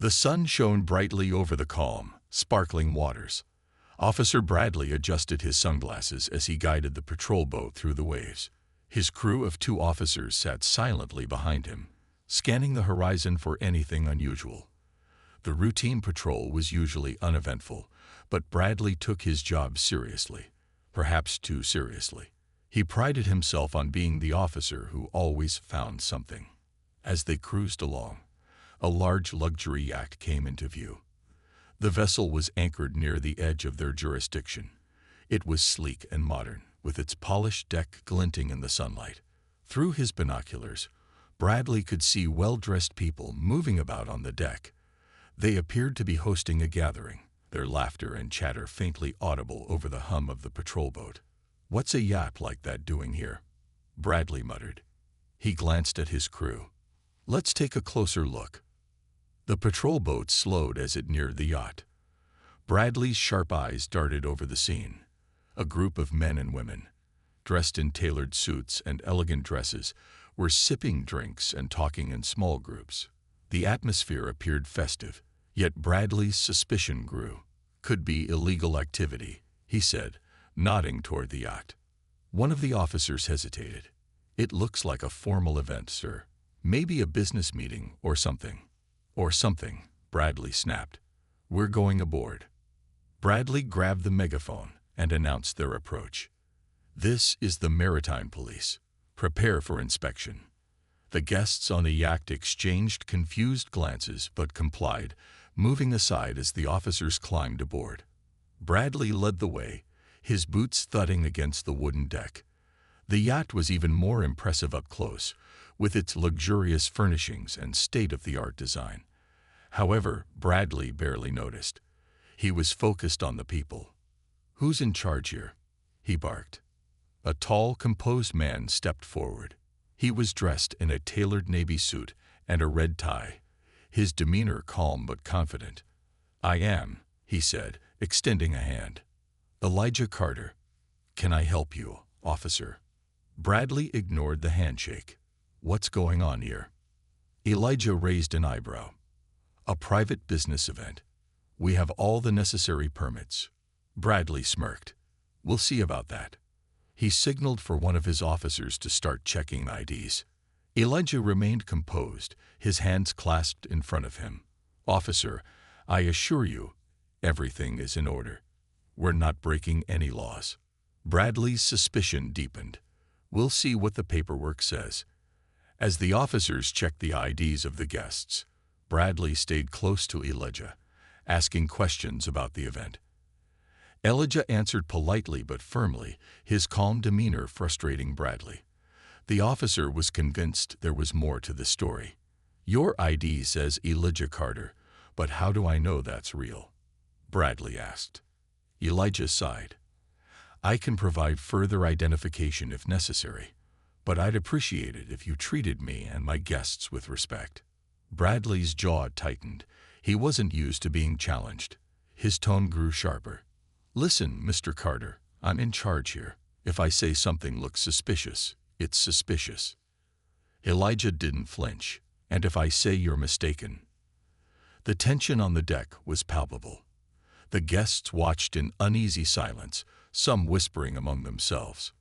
The sun shone brightly over the calm, sparkling waters. Officer Bradley adjusted his sunglasses as he guided the patrol boat through the waves. His crew of 2 officers sat silently behind him, scanning the horizon for anything unusual. The routine patrol was usually uneventful, but Bradley took his job seriously, perhaps too seriously. He prided himself on being the officer who always found something. As they cruised along, a large luxury yacht came into view. The vessel was anchored near the edge of their jurisdiction. It was sleek and modern, with its polished deck glinting in the sunlight. Through his binoculars, Bradley could see well-dressed people moving about on the deck. They appeared to be hosting a gathering, their laughter and chatter faintly audible over the hum of the patrol boat. "What's a yacht like that doing here?" Bradley muttered. He glanced at his crew. "Let's take a closer look." The patrol boat slowed as it neared the yacht. Bradley's sharp eyes darted over the scene. A group of men and women, dressed in tailored suits and elegant dresses, were sipping drinks and talking in small groups. The atmosphere appeared festive, yet Bradley's suspicion grew. "Could be illegal activity," he said, nodding toward the yacht. One of the officers hesitated. "It looks like a formal event, sir. Maybe a business meeting or something." "Or something," Bradley snapped. "We're going aboard." Bradley grabbed the megaphone and announced their approach. "This is the Maritime Police. Prepare for inspection." The guests on the yacht exchanged confused glances but complied, moving aside as the officers climbed aboard. Bradley led the way, his boots thudding against the wooden deck. The yacht was even more impressive up close, with its luxurious furnishings and state-of-the-art design. However, Bradley barely noticed. He was focused on the people. "Who's in charge here?" he barked. A tall, composed man stepped forward. He was dressed in a tailored navy suit and a red tie, his demeanor calm but confident. "I am," he said, extending a hand. "Elijah Carter. Can I help you, officer?" Bradley ignored the handshake. "What's going on here?" Elijah raised an eyebrow. "A private business event. We have all the necessary permits." Bradley smirked. "We'll see about that." He signaled for one of his officers to start checking IDs. Elijah remained composed, his hands clasped in front of him. "Officer, I assure you, everything is in order. We're not breaking any laws." Bradley's suspicion deepened. "We'll see what the paperwork says." As the officers checked the IDs of the guests, Bradley stayed close to Elijah, asking questions about the event. Elijah answered politely but firmly, his calm demeanor frustrating Bradley. The officer was convinced there was more to the story. "Your ID says Elijah Carter, but how do I know that's real?" Bradley asked. Elijah sighed. "I can provide further identification if necessary, but I'd appreciate it if you treated me and my guests with respect." Bradley's jaw tightened. He wasn't used to being challenged. His tone grew sharper. "Listen, Mr. Carter, I'm in charge here. If I say something looks suspicious, it's suspicious." Elijah didn't flinch. "And if I say you're mistaken?" The tension on the deck was palpable. The guests watched in uneasy silence, some whispering among themselves.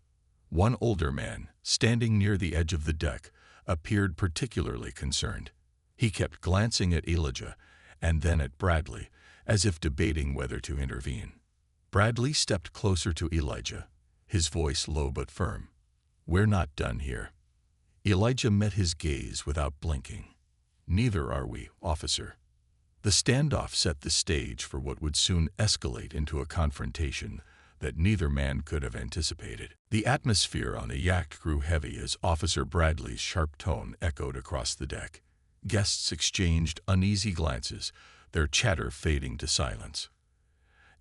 One older man, standing near the edge of the deck, appeared particularly concerned. He kept glancing at Elijah and then at Bradley, as if debating whether to intervene. Bradley stepped closer to Elijah, his voice low but firm. "We're not done here." Elijah met his gaze without blinking. "Neither are we, officer." The standoff set the stage for what would soon escalate into a confrontation that neither man could have anticipated. The atmosphere on the yacht grew heavy as Officer Bradley's sharp tone echoed across the deck. Guests exchanged uneasy glances, their chatter fading to silence.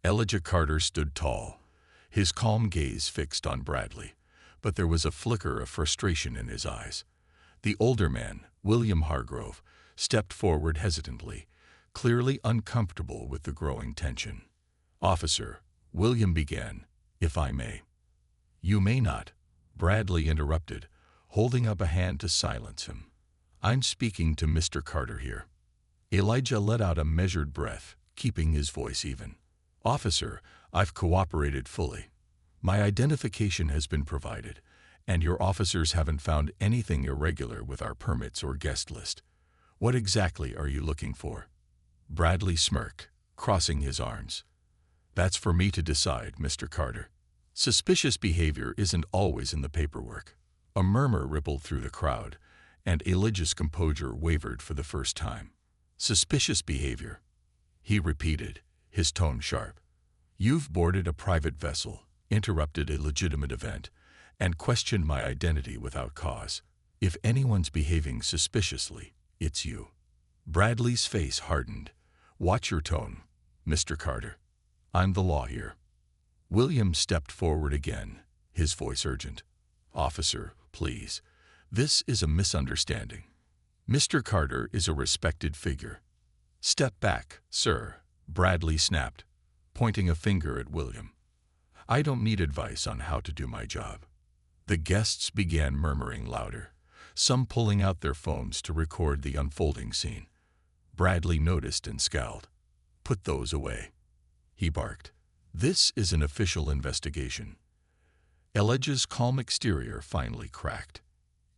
Elijah Carter stood tall, his calm gaze fixed on Bradley, but there was a flicker of frustration in his eyes. The older man, William Hargrove, stepped forward hesitantly, clearly uncomfortable with the growing tension. "Officer," William began, "if I may." "You may not," Bradley interrupted, holding up a hand to silence him. "I'm speaking to Mr. Carter here." Elijah let out a measured breath, keeping his voice even. "Officer, I've cooperated fully. My identification has been provided, and your officers haven't found anything irregular with our permits or guest list. What exactly are you looking for?" Bradley smirked, crossing his arms. "That's for me to decide, Mr. Carter. Suspicious behavior isn't always in the paperwork." A murmur rippled through the crowd, and Elijah's composure wavered for the first time. "Suspicious behavior," he repeated, his tone sharp. "You've boarded a private vessel, interrupted a legitimate event, and questioned my identity without cause. If anyone's behaving suspiciously, it's you." Bradley's face hardened. "Watch your tone, Mr. Carter. I'm the law here." William stepped forward again, his voice urgent. "Officer, please. This is a misunderstanding. Mr. Carter is a respected figure." "Step back, sir," Bradley snapped, pointing a finger at William. "I don't need advice on how to do my job." The guests began murmuring louder, some pulling out their phones to record the unfolding scene. Bradley noticed and scowled. "Put those away," he barked. "This is an official investigation." Elijah's calm exterior finally cracked.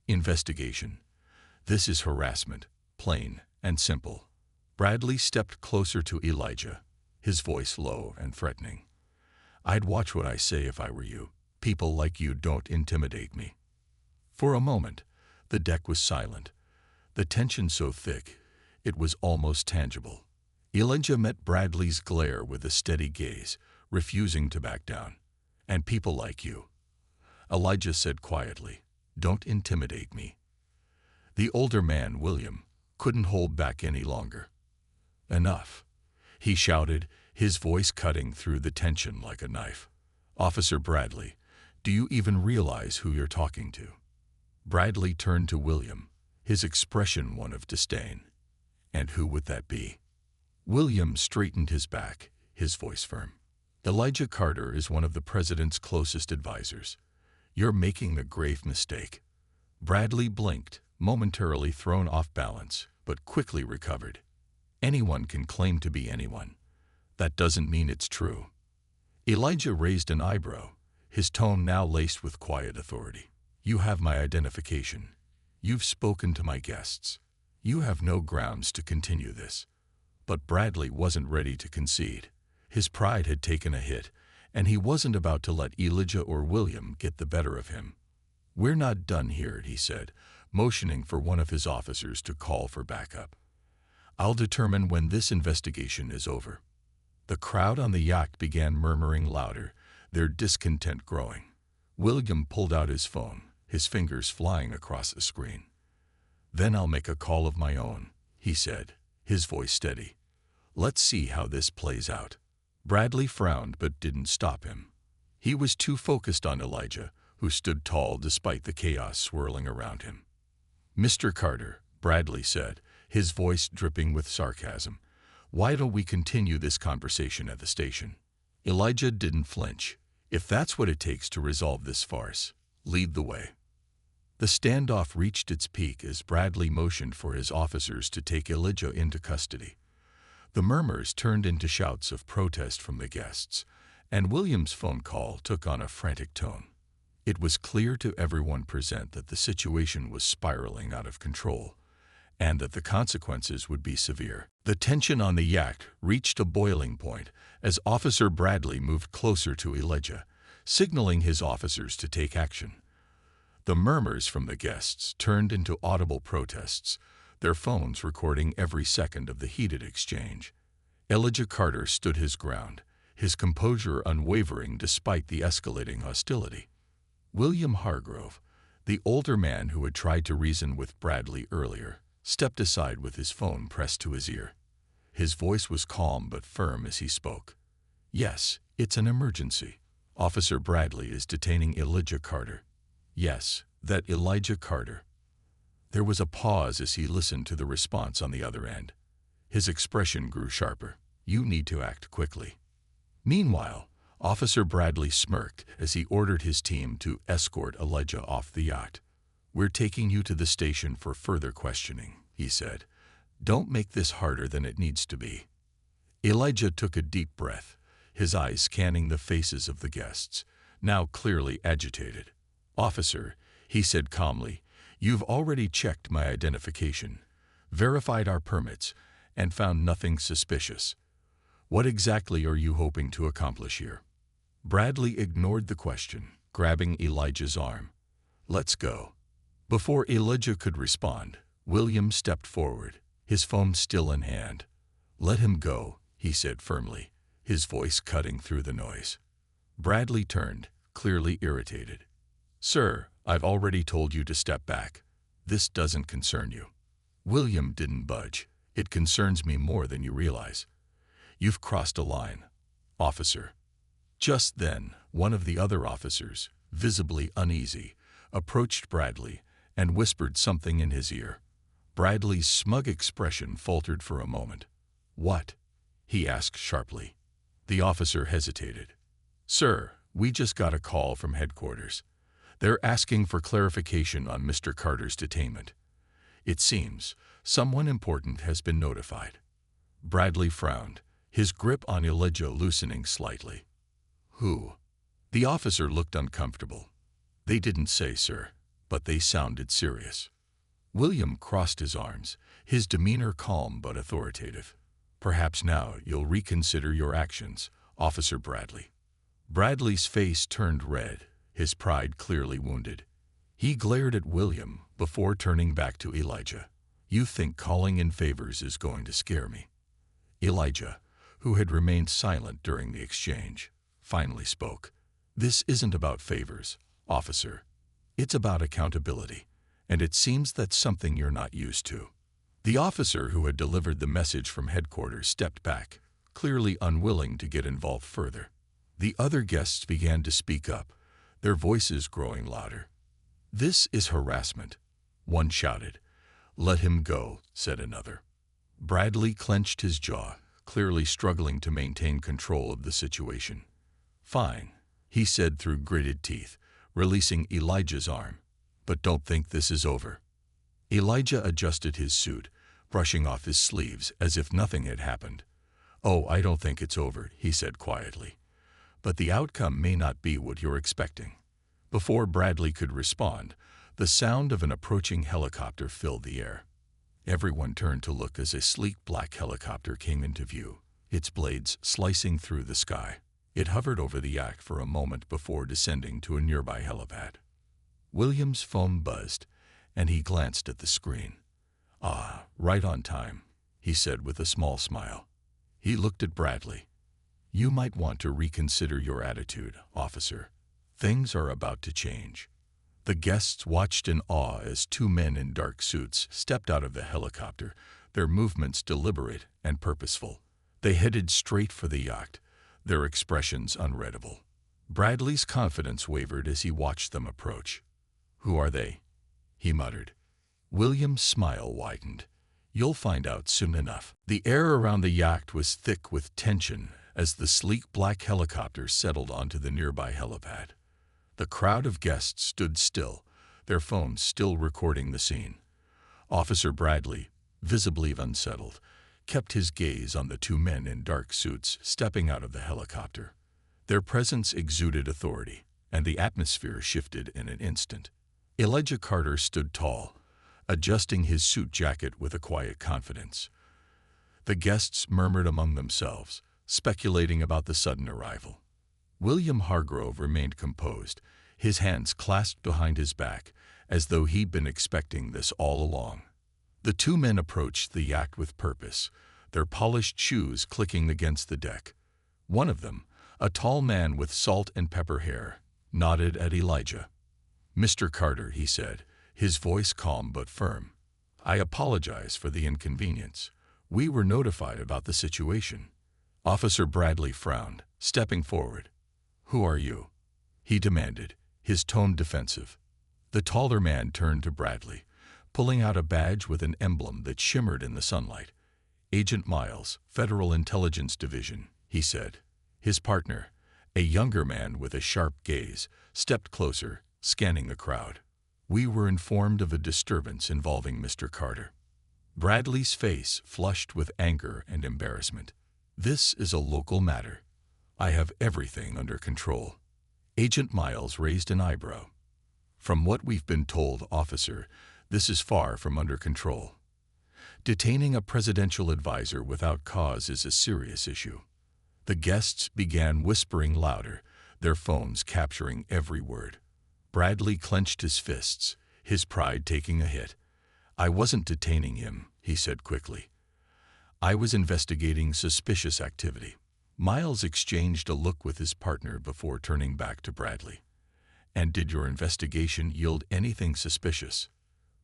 "Investigation. This is harassment, plain and simple." Bradley stepped closer to Elijah, his voice low and threatening. "I'd watch what I say if I were you. People like you don't intimidate me." For a moment, the deck was silent, the tension so thick it was almost tangible. Elijah met Bradley's glare with a steady gaze, refusing to back down. "And people like you," Elijah said quietly, "don't intimidate me." The older man, William, couldn't hold back any longer. "Enough," he shouted, his voice cutting through the tension like a knife. "Officer Bradley, do you even realize who you're talking to?" Bradley turned to William, his expression one of disdain. "And who would that be?" William straightened his back, his voice firm. "Elijah Carter is one of the president's closest advisors. You're making a grave mistake." Bradley blinked, momentarily thrown off balance, but quickly recovered. "Anyone can claim to be anyone. That doesn't mean it's true." Elijah raised an eyebrow, his tone now laced with quiet authority. "You have my identification. You've spoken to my guests. You have no grounds to continue this." But Bradley wasn't ready to concede. His pride had taken a hit, and he wasn't about to let Elijah or William get the better of him. "We're not done here," he said, motioning for one of his officers to call for backup. "I'll determine when this investigation is over." The crowd on the yacht began murmuring louder, their discontent growing. William pulled out his phone, his fingers flying across the screen. "Then I'll make a call of my own," he said, his voice steady. "Let's see how this plays out." Bradley frowned but didn't stop him. He was too focused on Elijah, who stood tall despite the chaos swirling around him. "Mr. Carter," Bradley said, his voice dripping with sarcasm, "why don't we continue this conversation at the station?" Elijah didn't flinch. "If that's what it takes to resolve this farce, lead the way." The standoff reached its peak as Bradley motioned for his officers to take Elijah into custody. The murmurs turned into shouts of protest from the guests, and William's phone call took on a frantic tone. It was clear to everyone present that the situation was spiraling out of control, and that the consequences would be severe. The tension on the yacht reached a boiling point as Officer Bradley moved closer to Elijah, signaling his officers to take action. The murmurs from the guests turned into audible protests, their phones recording every second of the heated exchange. Elijah Carter stood his ground, his composure unwavering despite the escalating hostility. William Hargrove, the older man who had tried to reason with Bradley earlier, stepped aside with his phone pressed to his ear. His voice was calm but firm as he spoke. "Yes, it's an emergency. Officer Bradley is detaining Elijah Carter." "Yes, that Elijah Carter." There was a pause as he listened to the response on the other end. His expression grew sharper. "You need to act quickly." Meanwhile, Officer Bradley smirked as he ordered his team to escort Elijah off the yacht. "We're taking you to the station for further questioning," he said. Don't make this harder than it needs to be. Elijah took a deep breath, his eyes scanning the faces of the guests, now clearly agitated. "Officer," he said calmly, "you've already checked my identification, verified our permits, and found nothing suspicious. What exactly are you hoping to accomplish here?" Bradley ignored the question, grabbing Elijah's arm. "Let's go." Before Elijah could respond, William stepped forward, his phone still in hand. "Let him go," he said firmly, his voice cutting through the noise. Bradley turned, clearly irritated. "Sir, I've already told you to step back. This doesn't concern you." William didn't budge. "It concerns me more than you realize. You've crossed a line, officer." Just then, one of the other officers, visibly uneasy, approached Bradley and whispered something in his ear. Bradley's smug expression faltered for a moment. "What?" he asked sharply. The officer hesitated. "Sir, we just got a call from headquarters. They're asking for clarification on Mr. Carter's detainment. It seems someone important has been notified." Bradley frowned, his grip on Elijah loosening slightly. "Who?" The officer looked uncomfortable. "They didn't say, sir, but they sounded serious." William crossed his arms, his demeanor calm but authoritative. "Perhaps now you'll reconsider your actions, Officer Bradley." Bradley's face turned red, his pride clearly wounded. He glared at William before turning back to Elijah. "You think calling in favors is going to scare me?" Elijah, who had remained silent during the exchange, finally spoke. "This isn't about favors, officer. It's about accountability, and it seems that's something you're not used to." The officer who had delivered the message from headquarters stepped back, clearly unwilling to get involved further. The other guests began to speak up, their voices growing louder. "This is harassment," one shouted. "Let him go," said another. Bradley clenched his jaw, clearly struggling to maintain control of the situation. "Fine," he said through gritted teeth, releasing Elijah's arm. "But don't think this is over." Elijah adjusted his suit, brushing off his sleeves as if nothing had happened. "Oh, I don't think it's over," he said quietly. "But the outcome may not be what you're expecting." Before Bradley could respond, the sound of an approaching helicopter filled the air. Everyone turned to look as a sleek black helicopter came into view, its blades slicing through the sky. It hovered over the yak for a moment before descending to a nearby helipad. William's phone buzzed, and he glanced at the screen. "Ah, right on time," he said with a small smile. He looked at Bradley. "You might want to reconsider your attitude, officer. Things are about to change." The guests watched in awe as two men in dark suits stepped out of the helicopter, their movements deliberate and purposeful. They headed straight for the yacht, their expressions unreadable. Bradley's confidence wavered as he watched them approach. "Who are they?" he muttered. William's smile widened. "You'll find out soon enough." The air around the yacht was thick with tension as the sleek black helicopter settled onto the nearby helipad. The crowd of guests stood still, their phones still recording the scene. Officer Bradley, visibly unsettled, kept his gaze on the two men in dark suits stepping out of the helicopter. Their presence exuded authority, and the atmosphere shifted in an instant. Elijah Carter stood tall, adjusting his suit jacket with a quiet confidence. The guests murmured among themselves, speculating about the sudden arrival. William Hargrove remained composed, his hands clasped behind his back, as though he'd been expecting this all along. The two men approached the yacht with purpose, their polished shoes clicking against the deck. One of them, a tall man with salt and pepper hair, nodded at Elijah. "Mr. Carter," he said, his voice calm but firm, "I apologize for the inconvenience. We were notified about the situation." Officer Bradley frowned, stepping forward. "Who are you?" he demanded, his tone defensive. The taller man turned to Bradley, pulling out a badge with an emblem that shimmered in the sunlight. "Agent Miles, Federal Intelligence Division," he said. His partner, a younger man with a sharp gaze, stepped closer, scanning the crowd. "We were informed of a disturbance involving Mr. Carter." Bradley's face flushed with anger and embarrassment. "This is a local matter. I have everything under control." Agent Miles raised an eyebrow. "From what we've been told, officer, this is far from under control. Detaining a presidential advisor without cause is a serious issue." The guests began whispering louder, their phones capturing every word. Bradley clenched his fists, his pride taking a hit. "I wasn't detaining him," he said quickly. "I was investigating suspicious activity." Miles exchanged a look with his partner before turning back to Bradley. "And did your investigation yield anything suspicious?"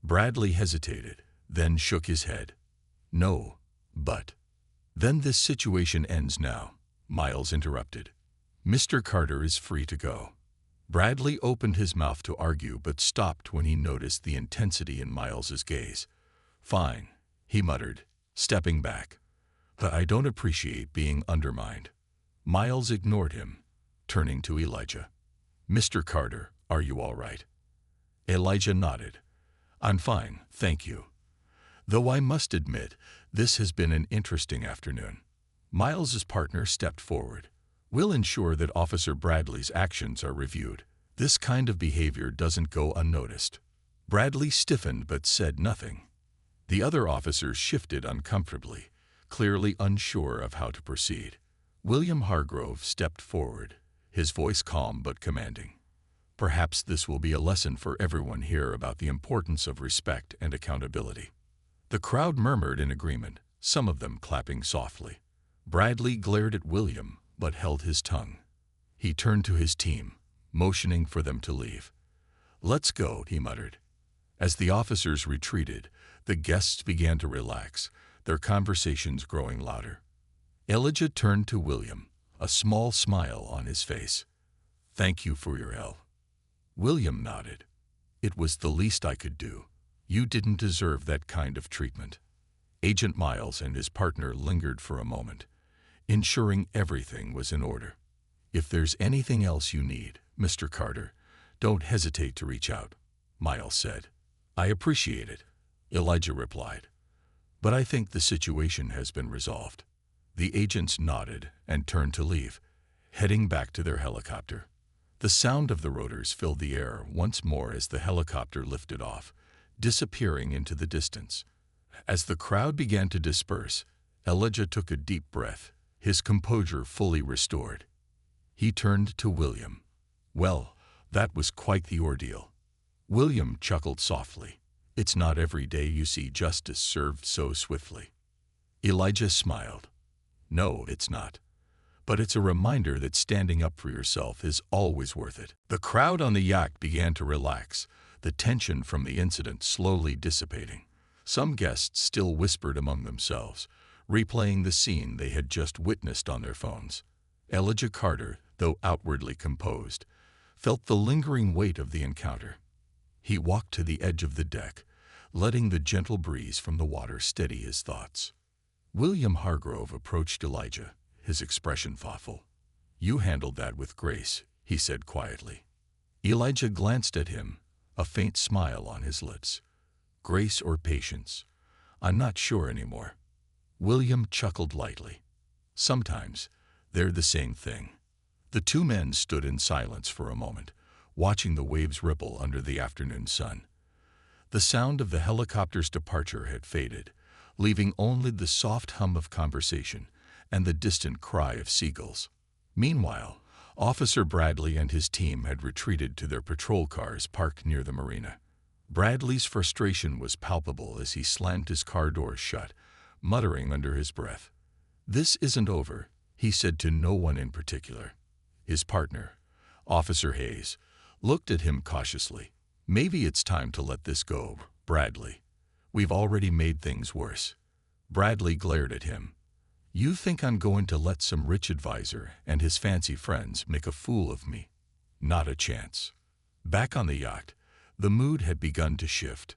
Bradley hesitated, then shook his head. "No, but—" "Then this situation ends now," Miles interrupted. "Mr. Carter is free to go." Bradley opened his mouth to argue but stopped when he noticed the intensity in Miles's gaze. "Fine," he muttered, stepping back. "But I don't appreciate being undermined." Miles ignored him, turning to Elijah. "Mr. Carter, are you all right?" Elijah nodded. "I'm fine, thank you. Though I must admit, this has been an interesting afternoon." Miles's partner stepped forward. "We'll ensure that Officer Bradley's actions are reviewed. This kind of behavior doesn't go unnoticed." Bradley stiffened but said nothing. The other officers shifted uncomfortably, clearly unsure of how to proceed. William Hargrove stepped forward, his voice calm but commanding. "Perhaps this will be a lesson for everyone here about the importance of respect and accountability." The crowd murmured in agreement, some of them clapping softly. Bradley glared at William, but held his tongue. He turned to his team, motioning for them to leave. "Let's go," he muttered. As the officers retreated, the guests began to relax, their conversations growing louder. Elijah turned to William, a small smile on his face. "Thank you for your help." William nodded. "It was the least I could do. You didn't deserve that kind of treatment." Agent Miles and his partner lingered for a moment, ensuring everything was in order. "If there's anything else you need, Mr. Carter, don't hesitate to reach out," Miles said. "I appreciate it," Elijah replied. "But I think the situation has been resolved." The agents nodded and turned to leave, heading back to their helicopter. The sound of the rotors filled the air once more as the helicopter lifted off, disappearing into the distance. As the crowd began to disperse, Elijah took a deep breath, his composure fully restored. He turned to William. "Well, that was quite the ordeal." William chuckled softly. "It's not every day you see justice served so swiftly." Elijah smiled. "No, it's not. But it's a reminder that standing up for yourself is always worth it." The crowd on the yacht began to relax, the tension from the incident slowly dissipating. Some guests still whispered among themselves, replaying the scene they had just witnessed on their phones. Elijah Carter, though outwardly composed, felt the lingering weight of the encounter. He walked to the edge of the deck, letting the gentle breeze from the water steady his thoughts. William Hargrove approached Elijah, his expression thoughtful. "You handled that with grace," he said quietly. Elijah glanced at him, a faint smile on his lips. "Grace or patience? I'm not sure anymore." William chuckled lightly. "Sometimes they're the same thing." The two men stood in silence for a moment, watching the waves ripple under the afternoon sun. The sound of the helicopter's departure had faded, leaving only the soft hum of conversation and the distant cry of seagulls. Meanwhile, Officer Bradley and his team had retreated to their patrol cars parked near the marina. Bradley's frustration was palpable as he slammed his car doors shut, muttering under his breath. "This isn't over," he said to no one in particular. His partner, Officer Hayes, looked at him cautiously. "Maybe it's time to let this go, Bradley. We've already made things worse." Bradley glared at him. "You think I'm going to let some rich advisor and his fancy friends make a fool of me? Not a chance." Back on the yacht, the mood had begun to shift.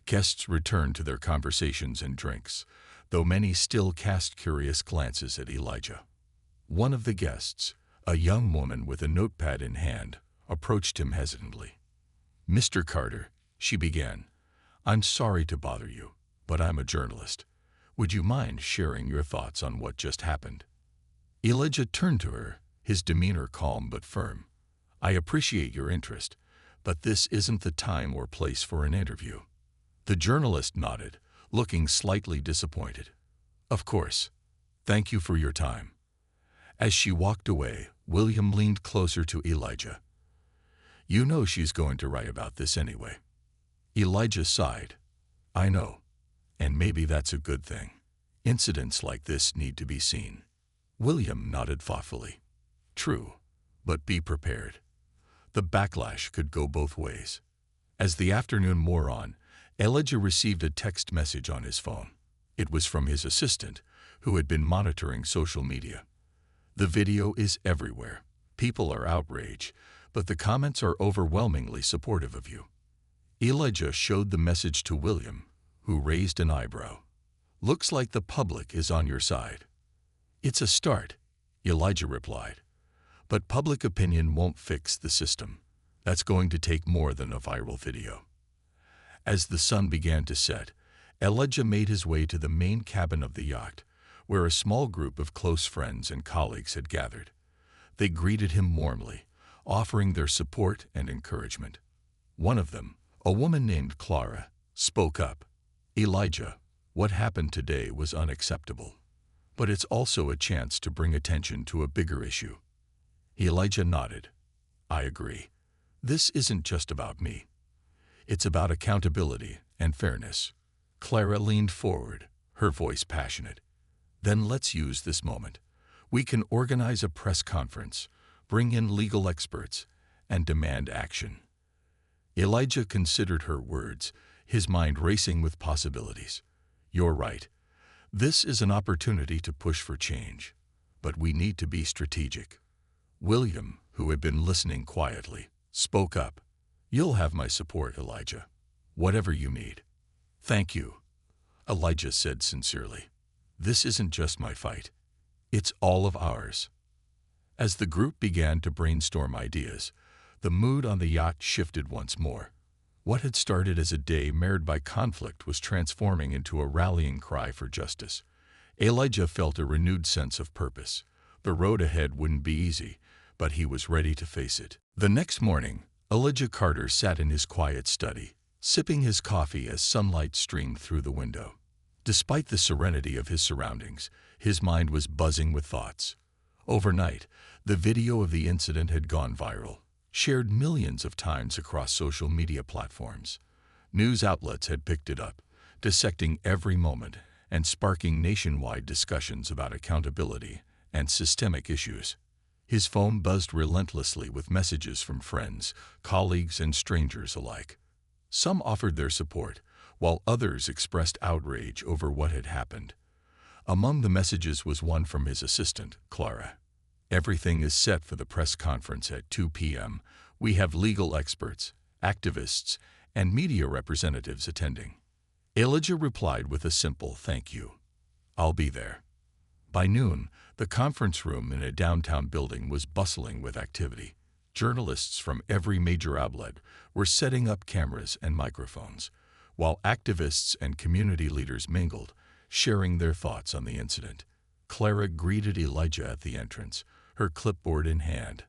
Guests returned to their conversations and drinks, though many still cast curious glances at Elijah. One of the guests, a young woman with a notepad in hand, approached him hesitantly. "Mr. Carter," she began, "I'm sorry to bother you, but I'm a journalist. Would you mind sharing your thoughts on what just happened? Elijah turned to her, his demeanor calm but firm. I appreciate your interest, but this isn't the time or place for an interview. The journalist nodded, looking slightly disappointed. Of course. Thank you for your time. As she walked away, William leaned closer to Elijah. You know she's going to write about this anyway. Elijah sighed. I know. And maybe that's a good thing. Incidents like this need to be seen. William nodded thoughtfully. True, but be prepared. The backlash could go both ways. As the afternoon wore on, Elijah received a text message on his phone. It was from his assistant, who had been monitoring social media. The video is everywhere. People are outraged, but the comments are overwhelmingly supportive of you. Elijah showed the message to William, who raised an eyebrow. Looks like the public is on your side. It's a start, Elijah replied. But public opinion won't fix the system. That's going to take more than a viral video. As the sun began to set, Elijah made his way to the main cabin of the yacht, where a small group of close friends and colleagues had gathered. They greeted him warmly, offering their support and encouragement. One of them, a woman named Clara, spoke up. Elijah, what happened today was unacceptable. But it's also a chance to bring attention to a bigger issue. Elijah nodded. I agree. This isn't just about me. It's about accountability and fairness. Clara leaned forward, her voice passionate. Then let's use this moment. We can organize a press conference, bring in legal experts, and demand action. Elijah considered her words, his mind racing with possibilities. You're right. This is an opportunity to push for change, but we need to be strategic. William, who had been listening quietly, spoke up. You'll have my support, Elijah. Whatever you need. Thank you, Elijah said sincerely. This isn't just my fight. It's all of ours. As the group began to brainstorm ideas, the mood on the yacht shifted once more. What had started as a day marred by conflict was transforming into a rallying cry for justice. Elijah felt a renewed sense of purpose. The road ahead wouldn't be easy, but he was ready to face it. The next morning, Elijah Carter sat in his quiet study, sipping his coffee as sunlight streamed through the window. Despite the serenity of his surroundings, his mind was buzzing with thoughts. Overnight, the video of the incident had gone viral, shared millions of times across social media platforms. News outlets had picked it up, dissecting every moment and sparking nationwide discussions about accountability and systemic issues. His phone buzzed relentlessly with messages from friends, colleagues, and strangers alike. Some offered their support, while others expressed outrage over what had happened. Among the messages was one from his assistant, Clara. Everything is set for the press conference at 2 p.m. We have legal experts, activists, and media representatives attending. Elijah replied with a simple thank you. I'll be there. By noon, the conference room in a downtown building was bustling with activity. Journalists from every major outlet were setting up cameras and microphones, while activists and community leaders mingled, sharing their thoughts on the incident. Clara greeted Elijah at the entrance, her clipboard in hand.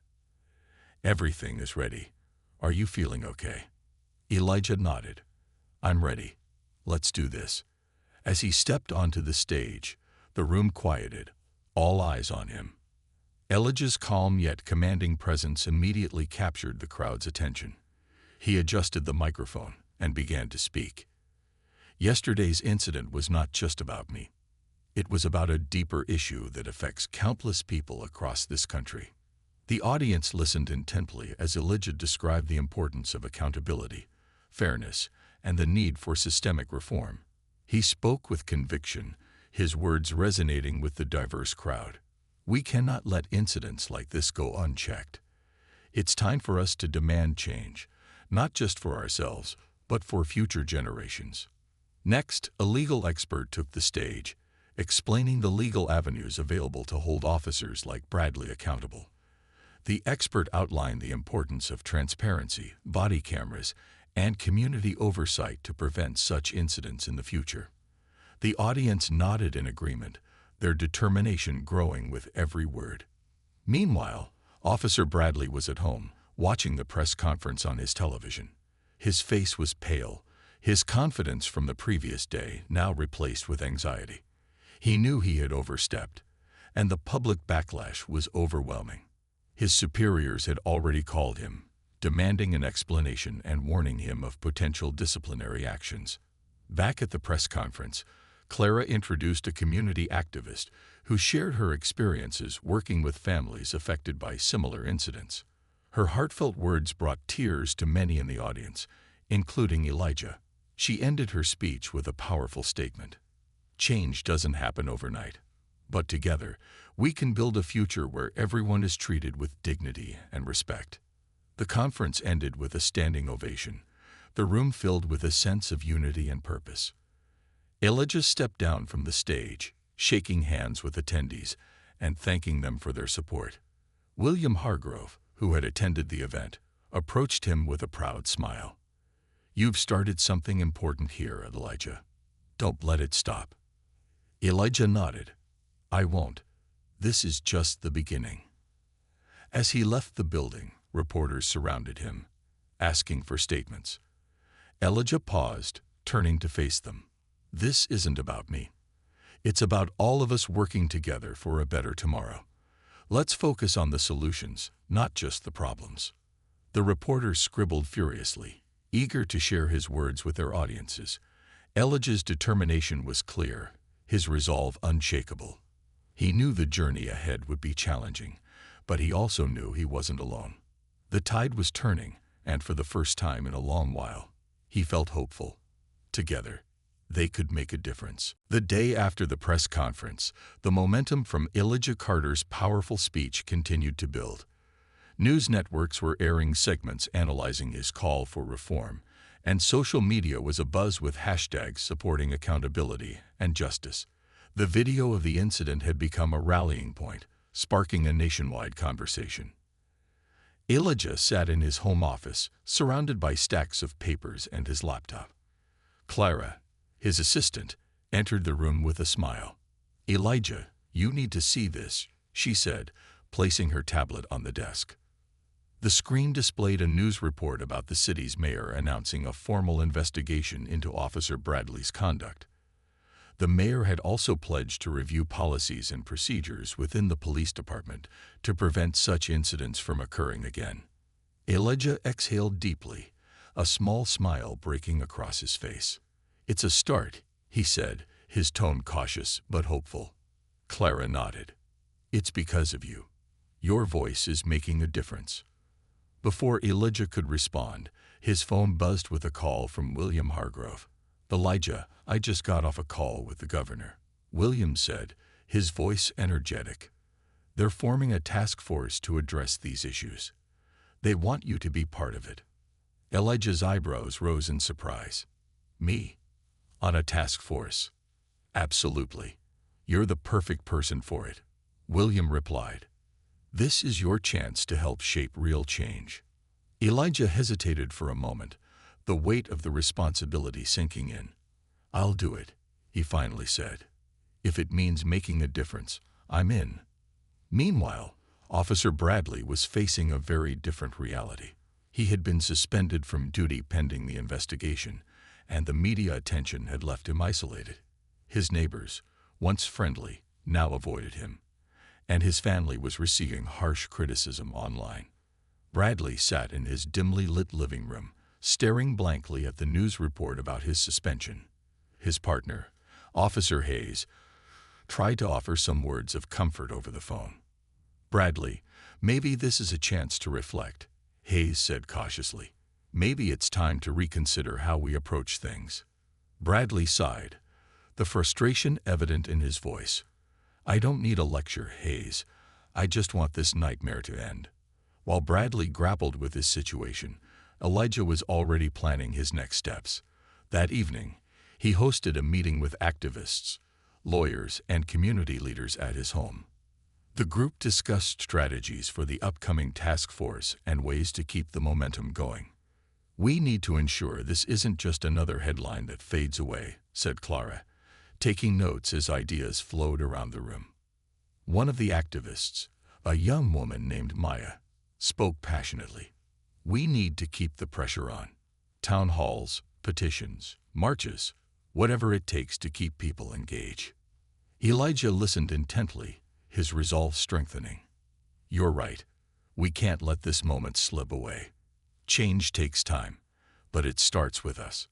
Everything is ready. Are you feeling okay? Elijah nodded. I'm ready. Let's do this. As he stepped onto the stage, the room quieted, all eyes on him. Elijah's calm yet commanding presence immediately captured the crowd's attention. He adjusted the microphone and began to speak. Yesterday's incident was not just about me. It was about a deeper issue that affects countless people across this country. The audience listened intently as Elijah described the importance of accountability, fairness, and the need for systemic reform. He spoke with conviction, his words resonating with the diverse crowd. We cannot let incidents like this go unchecked. It's time for us to demand change, not just for ourselves, but for future generations. Next, a legal expert took the stage, explaining the legal avenues available to hold officers like Bradley accountable. The expert outlined the importance of transparency, body cameras, and community oversight to prevent such incidents in the future. The audience nodded in agreement, their determination growing with every word. Meanwhile, Officer Bradley was at home, watching the press conference on his television. His face was pale, his confidence from the previous day now replaced with anxiety. He knew he had overstepped, and the public backlash was overwhelming. His superiors had already called him, demanding an explanation and warning him of potential disciplinary actions. Back at the press conference, Clara introduced a community activist who shared her experiences working with families affected by similar incidents. Her heartfelt words brought tears to many in the audience, including Elijah. She ended her speech with a powerful statement. Change doesn't happen overnight, but together, we can build a future where everyone is treated with dignity and respect. The conference ended with a standing ovation, the room filled with a sense of unity and purpose. Elijah stepped down from the stage, shaking hands with attendees and thanking them for their support. William Hargrove, who had attended the event, approached him with a proud smile. "You've started something important here, Elijah. Don't let it stop." Elijah nodded. "I won't. This is just the beginning." As he left the building, reporters surrounded him, asking for statements. Elijah paused, turning to face them. "This isn't about me. It's about all of us working together for a better tomorrow. Let's focus on the solutions, not just the problems." The reporters scribbled furiously, eager to share his words with their audiences. Elijah's determination was clear, his resolve unshakable. He knew the journey ahead would be challenging, but he also knew he wasn't alone. The tide was turning, and for the first time in a long while, he felt hopeful. Together, they could make a difference. The day after the press conference, the momentum from Elijah Carter's powerful speech continued to build. News networks were airing segments analyzing his call for reform, and social media was abuzz with hashtags supporting accountability and justice. The video of the incident had become a rallying point, sparking a nationwide conversation. Elijah sat in his home office, surrounded by stacks of papers and his laptop. Clara, his assistant, entered the room with a smile. "Elijah, you need to see this," she said, placing her tablet on the desk. The screen displayed a news report about the city's mayor announcing a formal investigation into Officer Bradley's conduct. The mayor had also pledged to review policies and procedures within the police department to prevent such incidents from occurring again. Elijah exhaled deeply, a small smile breaking across his face. "It's a start," he said, his tone cautious but hopeful. Clara nodded. "It's because of you. Your voice is making a difference." Before Elijah could respond, his phone buzzed with a call from William Hargrove. "Elijah, I just got off a call with the governor," William said, his voice energetic. "They're forming a task force to address these issues. They want you to be part of it." Elijah's eyebrows rose in surprise. "Me? On a task force?" "Absolutely. You're the perfect person for it," William replied. "This is your chance to help shape real change." Elijah hesitated for a moment, the weight of the responsibility sinking in. "I'll do it," he finally said. "If it means making a difference, I'm in." Meanwhile, Officer Bradley was facing a very different reality. He had been suspended from duty pending the investigation, and the media attention had left him isolated. His neighbors, once friendly, now avoided him, and his family was receiving harsh criticism online. Bradley sat in his dimly lit living room, staring blankly at the news report about his suspension. His partner, Officer Hayes, tried to offer some words of comfort over the phone. "Bradley, maybe this is a chance to reflect," Hayes said cautiously. "Maybe it's time to reconsider how we approach things." Bradley sighed, the frustration evident in his voice. "I don't need a lecture, Hayes. I just want this nightmare to end." While Bradley grappled with his situation, Elijah was already planning his next steps. That evening, he hosted a meeting with activists, lawyers, and community leaders at his home. The group discussed strategies for the upcoming task force and ways to keep the momentum going. "We need to ensure this isn't just another headline that fades away," said Clara, taking notes as ideas flowed around the room. One of the activists, a young woman named Maya, spoke passionately. "We need to keep the pressure on. Town halls, petitions, marches, whatever it takes to keep people engaged." Elijah listened intently, his resolve strengthening. "You're right. We can't let this moment slip away. Change takes time, but it starts with us."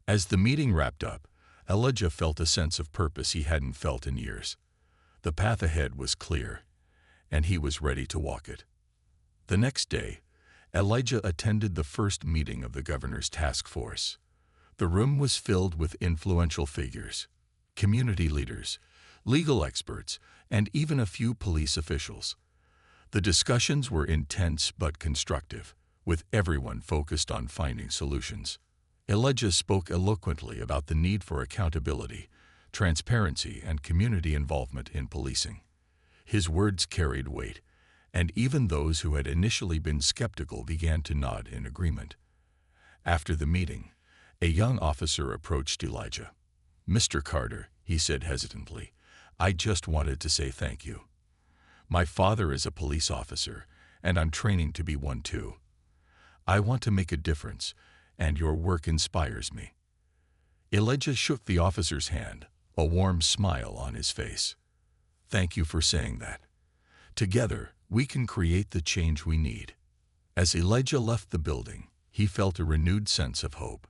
As the meeting wrapped up, Elijah felt a sense of purpose he hadn't felt in years. The path ahead was clear, and he was ready to walk it. The next day, Elijah attended the first meeting of the governor's task force. The room was filled with influential figures, community leaders, legal experts, and even a few police officials. The discussions were intense but constructive, with everyone focused on finding solutions. Elijah spoke eloquently about the need for accountability, transparency, and community involvement in policing. His words carried weight, and even those who had initially been skeptical began to nod in agreement. After the meeting, a young officer approached Elijah. "Mr. Carter," he said hesitantly, "I just wanted to say thank you. My father is a police officer, and I'm training to be one too. I want to make a difference, and your work inspires me." Elijah shook the officer's hand, a warm smile on his face. "Thank you for saying that. Together, we can create the change we need." As Elijah left the building, he felt a renewed sense of hope.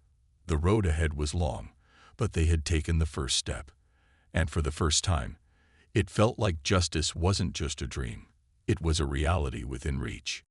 The road ahead was long, but they had taken the first step. And for the first time, it felt like justice wasn't just a dream. It was a reality within reach.